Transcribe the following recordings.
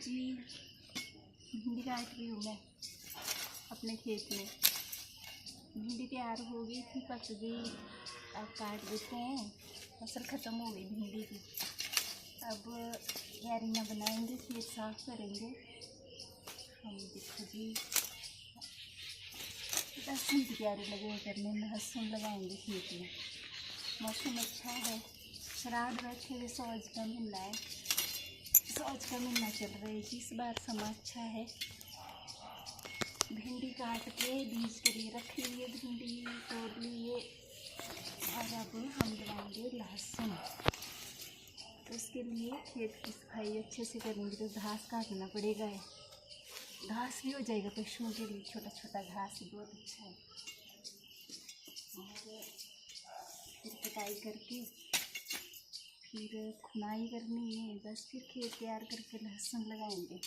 जी, भिंडी काट रही हूँ मैं अपने खेत में। भिंडी तैयार हो गई थी, पक गई। अब काट देते हैं, फसल ख़त्म हो गई भिंडी की। अब क्यारियाँ बनाएंगे, खेत साफ करेंगे हम। देखो जी, लहसुन की क्यारी लगे करने में, लहसुन लगाएंगे खेत में। मौसम अच्छा है, श्राद्ध बैठे हुए, सौज का महीना है, सौज का महीना चल रहा है। इस बार समा अच्छा है। भिंडी काट के बीज के लिए रख लिए, भिंडी तोड़ लिए। और अब हम लगाएंगे लहसुन। तो उसके लिए खेत की सफाई अच्छे से करेंगे, तो घास काटना पड़ेगा है। घास भी हो जाएगा पशुओं के लिए, छोटा छोटा घास बहुत अच्छा है। और फिर कटाई करके फिर खुनाई करनी है, बस फिर खेत तैयार करके लहसुन लगाएंगे।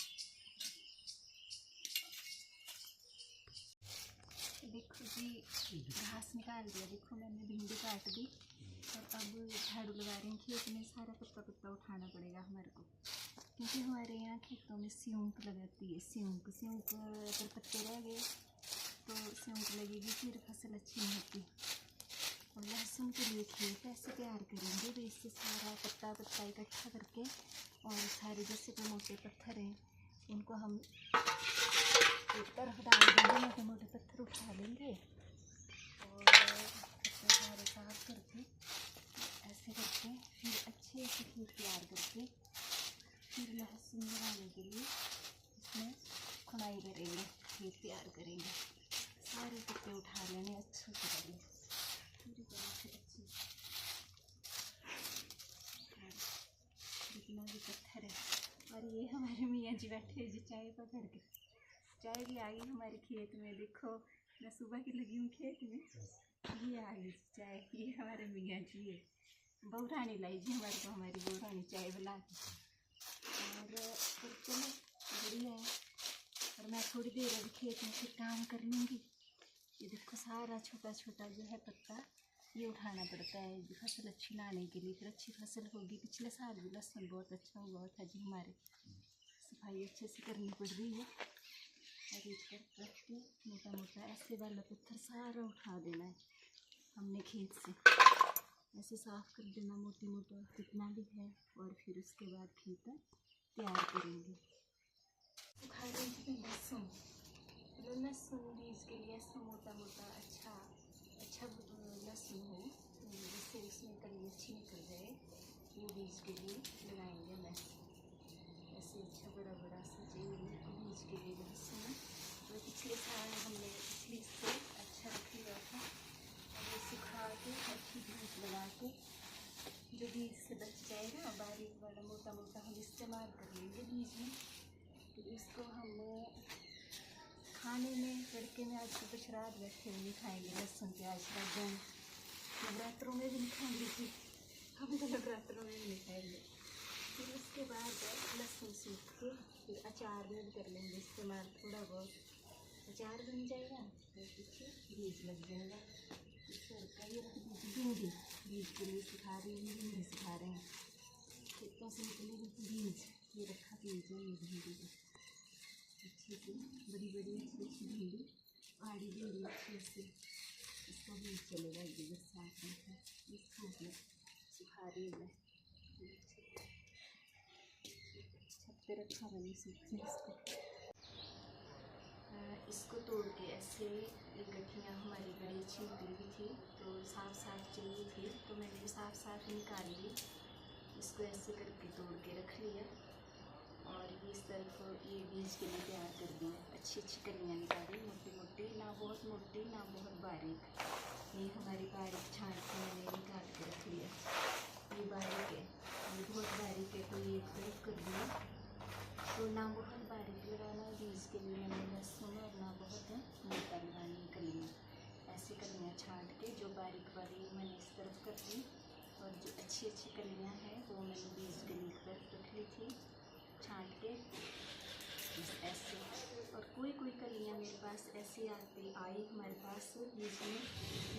देखो जी, घास निकाल दिया। देखो मैंने भिंडी काट दी और अब झाड़ू लगा रही हूँ। खेत में सारा पत्ता पत्ता उठाना पड़ेगा हमारे को, क्योंकि हमारे यहाँ खेतों में स्यूंक लगाती है। स्यूंक अगर पत्ते रह गए तो स्यूंक लगेगी, फिर फसल अच्छी नहीं होती। और लहसुन के लिए खेत ऐसे तैयार करेंगे, तो इससे सारा पत्ता पत्ता इकट्ठा करके और सारे जैसे कोई मोटे पत्थर हैं उनको हम एक तरफ डाल देंगे। मोटे मोटे पत्थर उठा लेंगे और पत्ते सारे साफ करके ऐसे करके फिर अच्छे से खेत तैयार करके फिर लहसुन लगाने के लिए इसमें खुनाई करेंगे, खेत तैयार करेंगे। सारे पत्ते उठा लेने अच्छे से पहले, पूरी तरह से अच्छे से। जितना भी पत्थर है। और ये हमारे मियाँ जी बैठे जी चाय पकड़ के। चाय भी आ गई हमारे खेत में। देखो मैं सुबह की लगी हूँ खेत में, ये आ गई चाय। ये हमारे मियाँ जी है, बहू रानी लाई जी हमारे को, हमारी बहू रानी चाय बना के। और चलो बढ़िया है। और मैं थोड़ी देर अभी खेत में फिर काम कर लूँगी। ये देखो सारा छोटा छोटा जो है पत्ता ये उठाना पड़ता है फसल अच्छी लाने के लिए, फिर अच्छी फसल होगी। पिछले साल भी लहसुन बहुत अच्छा हुआ था जी हमारे। सफाई अच्छे से करनी पड़ रही है। और इस पर रख के मोटा मोटा ऐसे वाला पत्थर सारा उठा देना है हमने खेत से, ऐसे साफ कर देना मोटी मोटा जितना भी है। और फिर उसके बाद खेत तैयार करेंगे। उखा देंगे लहसुन। लहसुन बीज के लिए ऐसा मोटा मोटा अच्छा लहसुन हो, जिससे उसमें कली अच्छी निकल जाए, वो बीज के लिए लगाएंगे हम। ऐसे अच्छा बड़ा बड़ा सा चाहिए बीज के लिए लहसुन। तो पिछले साल हमने पिछली से अच्छा रख लिया था, और वो सुखा के अच्छी धूप लगा के जो बीज से बच जाएगा बारीक वाला मोटा मोटा हम इस्तेमाल कर लेंगे बीज में। तो इसको हम खाने में तड़के में आज तो श्राद्ध बैठे हुए नहीं खाएंगे लहसुन प्याज का गम। नवरात्रों में भी नहीं खाएंगे जी, हम तो नवरात्रों में भी नहीं खाएंगे। फिर उसके बाद लहसुन सूख के फिर अचार में भी कर लेंगे इस्तेमाल। थोड़ा बहुत अचार बन जाएगा, तो पीछे बीज लग जाएगा। ये रख दीजिए भिंडी, बीज के लिए सिखा रही हूँ, भिंडी सिखा रहे हैं। खेतों से निकले बीज, ये रखा बीज है ये भिंडी का। अच्छी सी बड़ी बड़ी अच्छी भिंडी, पहाड़ी भिंडी अच्छी से, इसका बीज चलेगा ये बरसात में। इसको मैं सुखा रही हूँ मैं, छत पे रखा मैंने सूखने इसको तोड़ के ऐसे गठियाँ हमारी बड़ी अच्छी निकली हुई थी, तो साफ चाहिए थी, तो मैंने भी साफ निकाल ली। इसको ऐसे करके तोड़ के रख लिया और ये इस तरफ ये बीज के लिए तैयार कर दिया। अच्छी कलियाँ निकाली, मोटी मोटी, ना बहुत मोटी ना बहुत बारीक। ये हमारी बारीक छाँट के मैंने निकाल के रख लिया। ये बारीक है, ये बहुत बारीक है, तो ये तरफ कर दिया। तो ना बहुत बारीक लगाना बीज के लिए मैंने लहसुन, और ना बहुत मोटा लगानी कलियाँ। ऐसे कलियाँ छाँट के जो बारीक वाली मैंने इस तरफ कर दी, और जो अच्छी कलियाँ हैं वो मैंने बीज के लिए तरफ रख ली थी छाँट के ऐसे। और कोई कलियाँ मेरे पास ऐसे आई हमारे पास बीज में,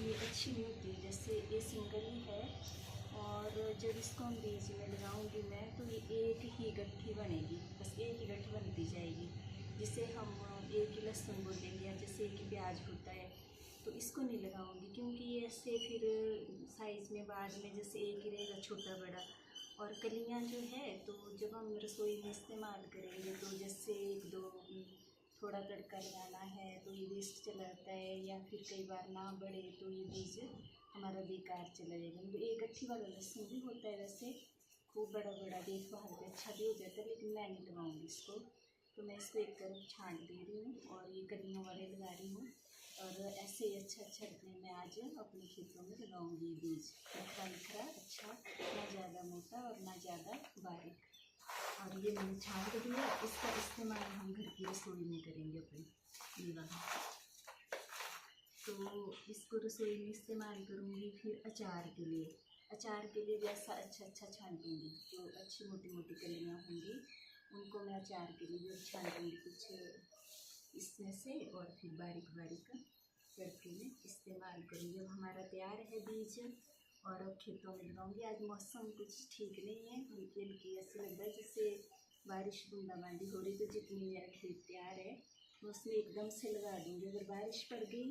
ये अच्छी नहीं होती। जैसे ये सिंगल ही है और जब इसको हम बीज में लगाऊंगी मैं, तो ये एक ही गट्ठी बनेगी, बस एक ही गट्ठी बनती जाएगी। जिसे हम एक ही लहसुन बोलेंगे या जैसे एक ही प्याज होता है, तो इसको नहीं लगाऊंगी, क्योंकि ये ऐसे फिर साइज़ में बाद में जैसे एक ही रहेगा छोटा बड़ा। और कलियां जो है, तो जब हम रसोई में इस्तेमाल करेंगे, तो जैसे एक दो थोड़ा तड़का लगाना है तो ये वेस्ट चला जाता है, या फिर कई बार ना बढ़े तो ये बीज हमारा बेकार चला जाएगा। तो एक गट्ठी वाला लहसुन भी होता है वैसे, खूब बड़ा बड़ा देखभाल पे अच्छा भी हो जाता है, लेकिन मैं नहीं लगाऊंगी इसको। तो मैं इसको एक तरफ छांट दे रही हूँ और ये कलियों वाले लगा रही हूँ। और ऐसे ही अच्छा मैं आज अपने खेतों में लगाऊंगी बीज, निखरा निखरा अच्छा, ना ज़्यादा मोटा और ना ज़्यादा बारीक। और ये मैंने छांट दिया, इसका इस्तेमाल हम घर की रसोई में करेंगे अपनी ये वाला। तो इसको रसोई में इस्तेमाल करूँगी। फिर अचार के लिए भी ऐसा अच्छा छांटूँगी। जो अच्छी मोटी मोटी कलियाँ होंगी उनको मैं अचार के लिए भी छांटूँगी कुछ इसमें से, और फिर बारीक बारीक करके मैं इस्तेमाल करूँगी। अब हमारा तैयार है बीज, और अब खेतों में लगाऊंगी। आज मौसम कुछ ठीक नहीं है, हल्की हल्की ऐसे लग रहा है जैसे बारिश बूंदाबांदी हो रही। तो जितनी मेरा खेत तैयार है तो उसमें एकदम से लगा दूँगी। अगर बारिश पड़ गई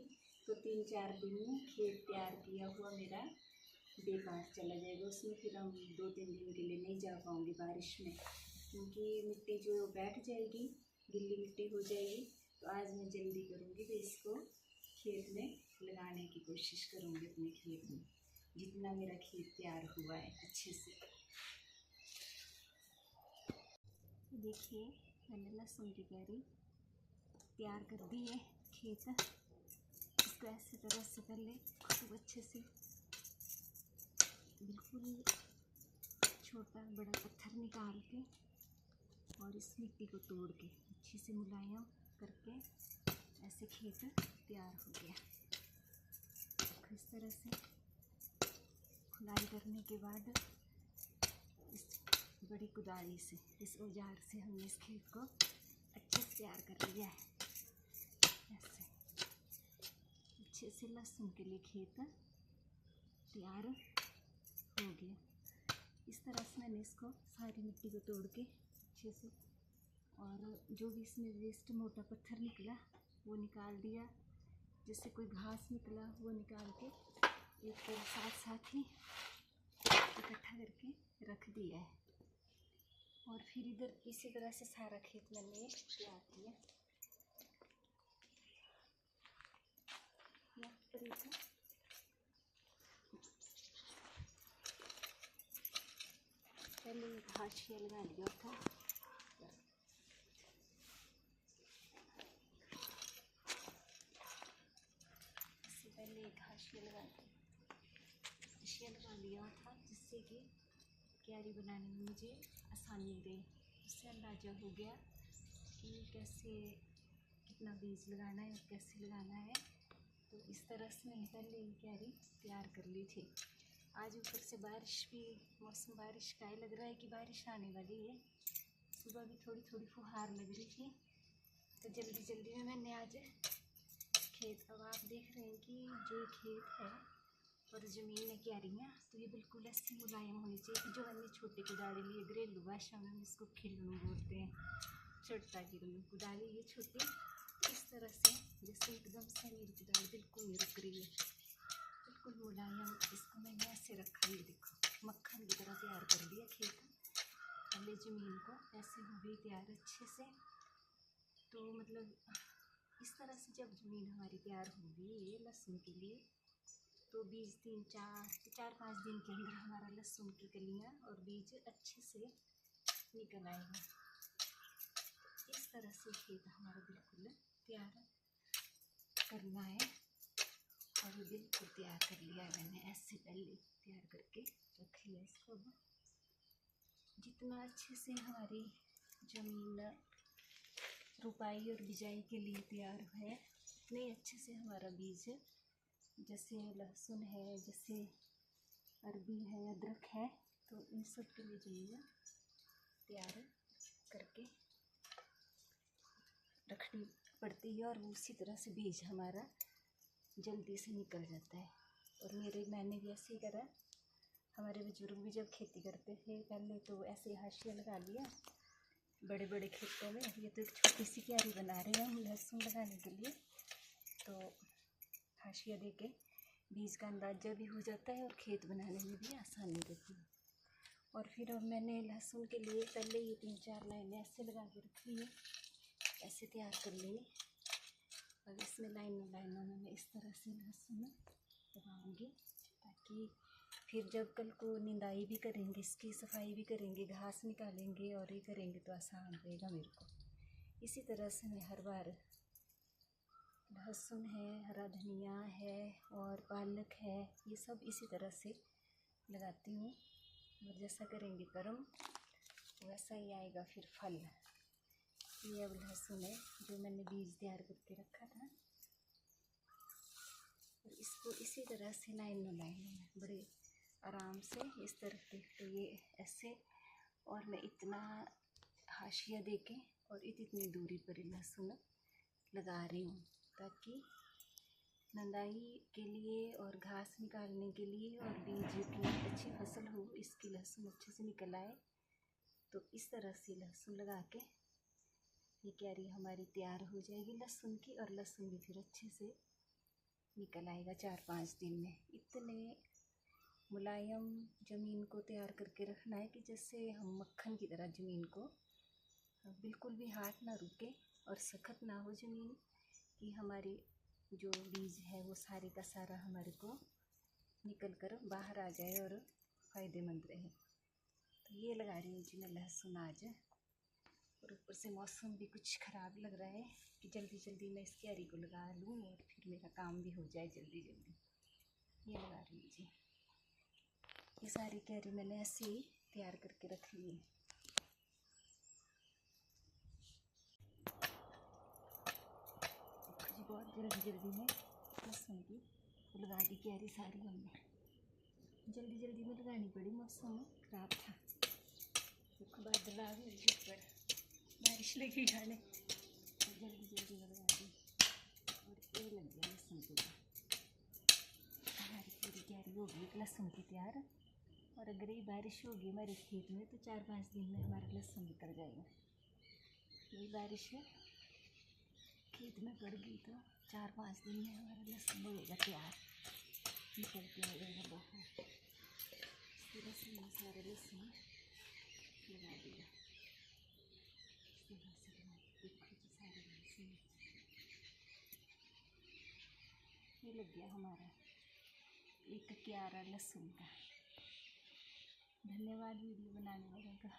तो 3-4 दिन में खेत तैयार किया हुआ मेरा बेकार चला जाएगा। उसमें फिर हम 2-3 दिन के लिए नहीं जा पाऊँगी बारिश में, क्योंकि मिट्टी जो बैठ जाएगी, गिल्ली मिट्टी हो जाएगी। तो आज मैं जल्दी करूँगी, तो इसको खेत में लगाने की कोशिश करूँगी अपने खेत में, जितना मेरा खेत तैयार हुआ है अच्छे से। देखिए मैंने लहसुन की क्यारी तैयार कर दी है खेत। इसको ऐसे तरह से पहले खूब अच्छे से बिल्कुल छोटा बड़ा पत्थर निकाल के और इस मिट्टी को तोड़ के अच्छे से मुलायम करके ऐसे खेत तैयार हो गया। इस तरह से खुदाई करने के बाद इस बड़ी कुदाली से, इस औजार से हमने इस खेत को अच्छे से तैयार कर लिया है। ऐसे अच्छे से लहसुन के लिए खेत तैयार हो गया। इस तरह से मैंने इसको सारी मिट्टी को तोड़ के अच्छे से, और जो भी इसमें वेस्ट मोटा पत्थर निकला वो निकाल दिया, जिससे कोई घास निकला वो निकाल के एक तरफ साथ ही इकट्ठा करके रख दिया है। और फिर इधर इसी तरह से सारा खेत मैंने तैयार किया। पहले हाशिया लगा लिया था, इससे पहले एक हाशिया लगा लिया था, जिससे कि क्यारी बनाने में मुझे आसानी रही। उससे अंदाज़ा हो गया कि कैसे कितना बीज लगाना है और कैसे लगाना है। तो इस तरह से मैंने पहले ही क्यारी तैयार कर ली थी। आज ऊपर से बारिश भी, मौसम बारिश का ही लग रहा है कि बारिश आने वाली है। सुबह भी थोड़ी थोड़ी फुहार लग रही थी, तो जल्दी में मैंने आज खेत, अब आप देख रहे हैं कि जो खेत है और ज़मीन है क्यारियाँ, तो ये बिल्कुल ऐसी मुलायम होनी चाहिए। जो हमने छोटी कुदाली ली, घरेलू भाषा में इसको खिलनू बोलते हैं, छोटा खिलनू कुदाली ये छोटी, इस तरह से जैसे एकदम से मेरी कुदाली बिल्कुल नहीं रुक रही है, बिल्कुल मुलायम। इसको मैंने ऐसे रखा, ये देखो मक्खन की तरह तैयार कर दिया खेत। पहले ज़मीन को ऐसे हो गई तैयार अच्छे से। तो मतलब इस तरह से जब ज़मीन हमारी तैयार होगी ये लहसुन के लिए, तो बीज 4-5 दिन के अंदर हमारा लहसुन की कलियाँ और बीज अच्छे से निकल आएगा। इस तरह से खेत हमारा बिल्कुल तैयार करना है, और बिल्कुल तैयार कर लिया है मैंने, ऐसे पहले तैयार करके रख लिया इसको। अब जितना अच्छे से हमारी ज़मीन रुपाई और बिजाई के लिए तैयार है, उतने अच्छे से हमारा बीज, जैसे लहसुन है, जैसे अरबी है, अदरक है, तो इन सब के लिए ज़मीन तैयार करके रखनी पड़ती है, और उसी तरह से बीज हमारा जल्दी से निकल जाता है। और मैंने भी ऐसे ही करा, हमारे बुजुर्ग भी जब खेती करते थे पहले तो ऐसे हाशिया लगा लिया बड़े बड़े खेतों में। ये तो एक छोटी सी क्यारी बना रहे हैं हम लहसुन लगाने के लिए, तो हाशिया दे के बीज का अंदाजा भी हो जाता है और खेत बनाने में भी आसानी रहती है। और फिर अब मैंने लहसुन के लिए पहले ये 3-4 लाइनें ऐसे लगा के रख ली है, ऐसे तैयार कर लिए। और इसमें लाइनों में मैं इस तरह से लहसुन लगाऊंगी, ताकि फिर जब कल को निंदाई भी करेंगे, इसकी सफाई भी करेंगे, घास निकालेंगे और ये करेंगे तो आसान रहेगा मेरे को। इसी तरह से मैं हर बार लहसुन है, हरा धनिया है और पालक है, ये सब इसी तरह से लगाती हूँ। और जैसा करेंगे कर्म वैसा ही आएगा फिर फल। ये अब लहसुन है जो मैंने बीज तैयार करके रखा था, और इसको इसी तरह से लाइनों में बड़े आराम से इस तरह के, तो ये ऐसे, और मैं इतना हाशिया दे के और इतनी दूरी पर लहसुन लगा रही हूँ, ताकि नंदाई के लिए और घास निकालने के लिए और बीज की अच्छी फसल हो, इसकी लहसुन अच्छे से निकल आए। तो इस तरह से लहसुन लगा के ये क्यारी हमारी तैयार हो जाएगी लहसुन की, और लहसुन भी फिर अच्छे से निकल आएगा 4-5 दिन में। इतने मुलायम ज़मीन को तैयार करके रखना है कि जैसे हम मक्खन की तरह ज़मीन को, बिल्कुल भी हाथ ना रुके और सख्त ना हो ज़मीन, कि हमारी जो बीज है वो सारे का सारा हमारे को निकल कर बाहर आ जाए और फ़ायदेमंद रहे। तो ये लगा रही हूँ जी मैं लहसुन आज। और ऊपर से मौसम भी कुछ ख़राब लग रहा है कि जल्दी जल्दी मैं इस क्यारी को लगा लूँ और फिर मेरा काम भी हो जाए जल्दी जल्दी। ये लगा रही हूँ जी, ये सारी क्यारी मैंने ऐसे ही तैयार करके रख ली है। जी बहुत जल्दी जल्दी में लहसुन की लगा दी क्यारी सारी हमने, जल्दी जल्दी में लगानी पड़ी, मौसम ख़राब था। देखो बादल आ गए ऊपर, बारिश लगी जाने, तो जल्दी जल्दी में लगा दी। और ये लग गया लहसुन को, हमारी पूरी क्यारी हो गई लहसुन की तैयार। और अगर ये बारिश होगी हमारे खेत में तो 4-5 दिन में हमारा लहसुन निकल जाएगा। यही बारिश है खेत में पड़ गई तो 4-5 दिन में हमारा लहसुन होगा तैयार, निकल के आएगा बाहर। इस तरह से मैंने सारे लहसुन लगा दिया, देखो जी सारे लहसुन ये लग गया हमारा एक क्यारा लहसुन का। धन्यवाद वीडियो बनाने वालों का।